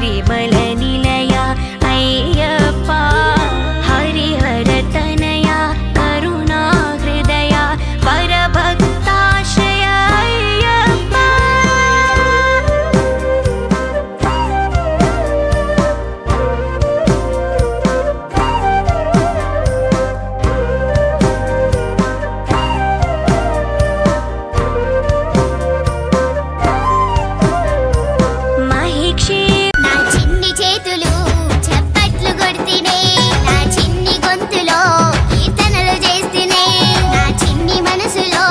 శబరిమల నిలయ అయ్యప్ప హరిహర తనయ కరుణా హృదయ పరభక్తాశ్రయ అయ్యప్ప. నా చిన్ని చేతులు చప్పట్లు కొడితేనే, నా చిన్ని గొంతులో కీర్తనలు చేస్తేనే, నా చిన్ని మనసులో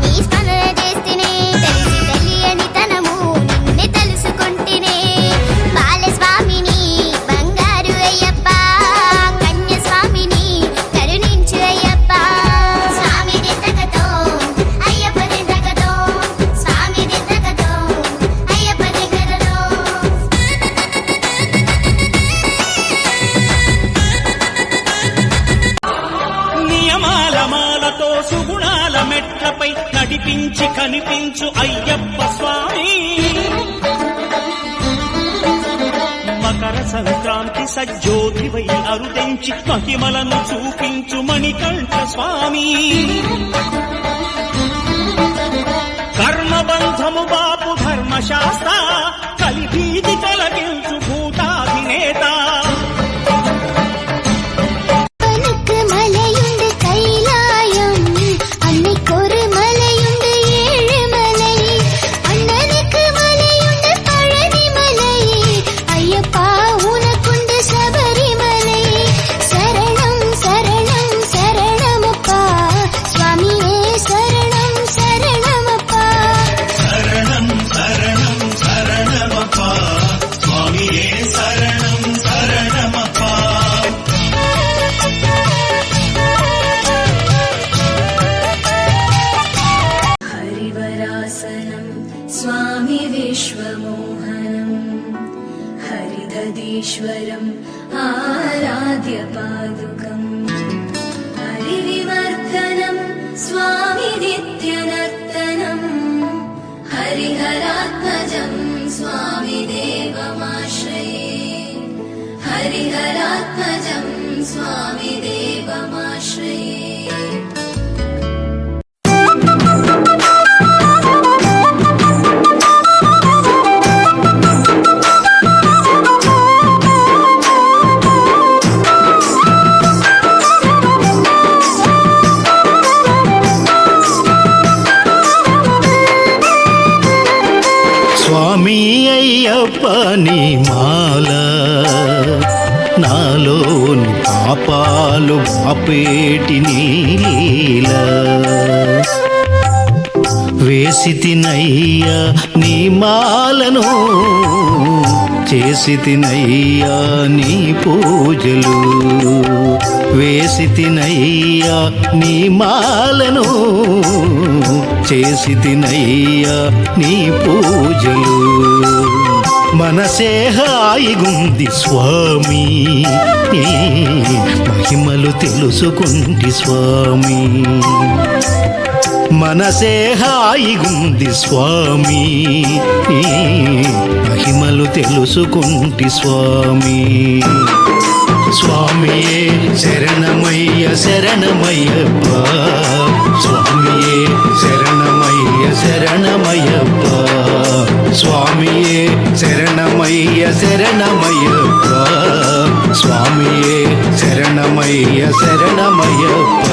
నీ స్మరణ చేస్తేనే, తెలిసి తెలియని తనము నిన్ను తెలుసుకుంటేనే. బాలస్వామిని బంగారు అయ్యప్ప, కన్య స్వామిని కరుణించు అయ్యప్ప. స్వామి దిద్దకతో అయ్యప్ప దిద్దకతో, స్వామి దిద్దకతో అయ్యప్ప దిద్దకతో. నియమాల మాలతో సుగుణాల మెట్లపై నడిపించి కనిపించు అయ్యప్ప స్వామి. మకర సంక్రాంతి సజ్జోతివై అరుదించి మహిమలను చూపించు మణికంఠ స్వామి. కర్మబంధము బాపు ధర్మశాస్త్ర కలిభీతి తొలగించు భూతాధినేత. பனுக்கு மலையுண்டு கைலாயம், அன்னைக்கொரு மலையுண்டு ஏழுமலை, அண்ணனுக்கு மலையுண்டு பழனிமலை, ஐயப்பா உனக்குண்டு சபரிமலை. சரணம் சரணம் சரணமப்பா சுவாமியே, சரணம் சரணமப்பா. శరణం శరణం శరణమప్ప స్వామియే, శరణం శరణమప్ప. హరివరాసనం స్వామి విశ్వమోహనం హరిదదీశ్వరం ఆరాధ్య పాదుకం. హరివివర్ధనం స్వామి నిత్యనర్తనం హరిహరాత్మజం స్వామి దేవమాశ్రయే. హరిహరాత్మజం స్వామి దేవమాశ్రయే. స్వామి అయ్యప్ప నీ మాల నాలోని పాపాలు బాపేటి నీల. వేసి తినయ్యా నీ మాలను, చేసి తినయ్యా నీ పూజలు. వేసి తినయ్యా నీ మాలను, చేసి తినయ్యా నీ పూజలు. మనసే హాయిగుంది స్వామి, నీ మహిమలు తెలుసుకుంటి స్వామి. మనసే హాయిగుంది స్వామి, నీ మహిమలు తెలుసుకుంటి స్వామి. స్వామియే శరణమయ్య శరణమయ్యప్ప, స్వామియే శరణమయ్య శరణమయ్యప్ప. స్వామియే శరణమయ్య శరణమయ్యప్ప, స్వామియే శరణమయ్య శరణమయ్యప్ప.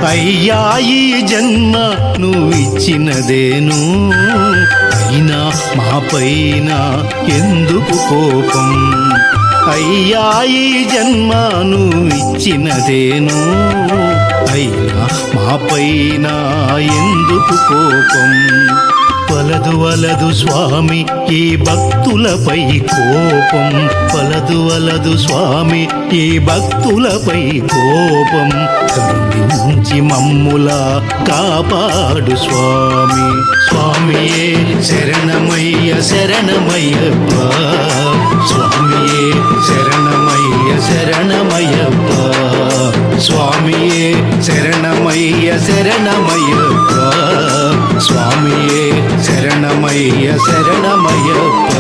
అయ్యా ఈ జన్మ నువ్విచ్చినదేను, అయినా మా పైన ఎందుకు కోపం. అయ్యా ఈ జన్మ నువ్విచ్చినదేను, అయినా మా పైన ఎందుకు కోపం. వలదు వలదు స్వామి ఈ భక్తులపై కోపం వలదు వలదు స్వామి ఈ భక్తులపై కోపం కరుణించి మమ్ములా కాపాడు స్వామి స్వామియే శరణమయ్య శరణమయ్యప్ప స్వామియే శరణమయ్య శరణమయ్యప్ప స్వామియే శరణమయ్య శరణమయ్యప్ప స్వామియే శరణమయ్య శరణమయ్యప్ప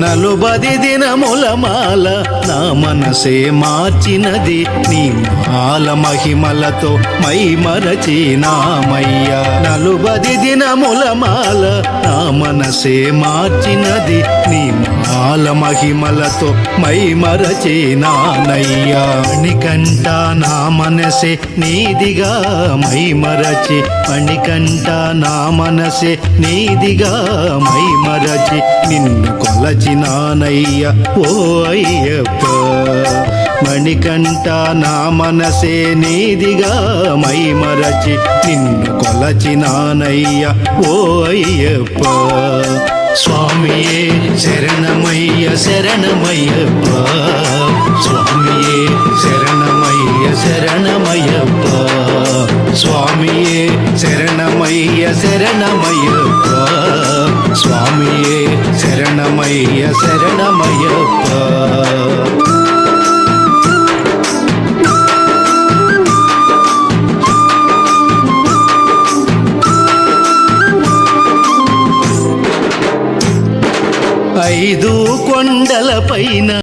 నలుబది దినముల మాల నా మనసే మార్చినది నీ మాల మహిమలతో మై మరచినామయ్యా నలుబది దినముల మాల నా మనసే మార్చినది నీ మాల మహిమలతో మై మరచినానయ్యా మణికంఠ నా మనసే నీదిగా మై మరచి మణికంఠ నా మనసే నీదిగా మై మరచి నిన్ను కొలచినానయ్య ఓ అయ్యప్ప మణికంఠ నా మనసే నీదిగా మై మరచి నిన్ను కొలచినానయ్య ఓ అయ్యప్ప స్వామియే శరణమయ్య శరణమయ్యప్ప స్వామియే శరణమయ్య శరణమయ్యప్ప స్వామియే శరణమయ్య శరణమయ్యప్ప స్వామియే శరణమయ్య శరణమయ్యప్ప ఐదు కొండల పైన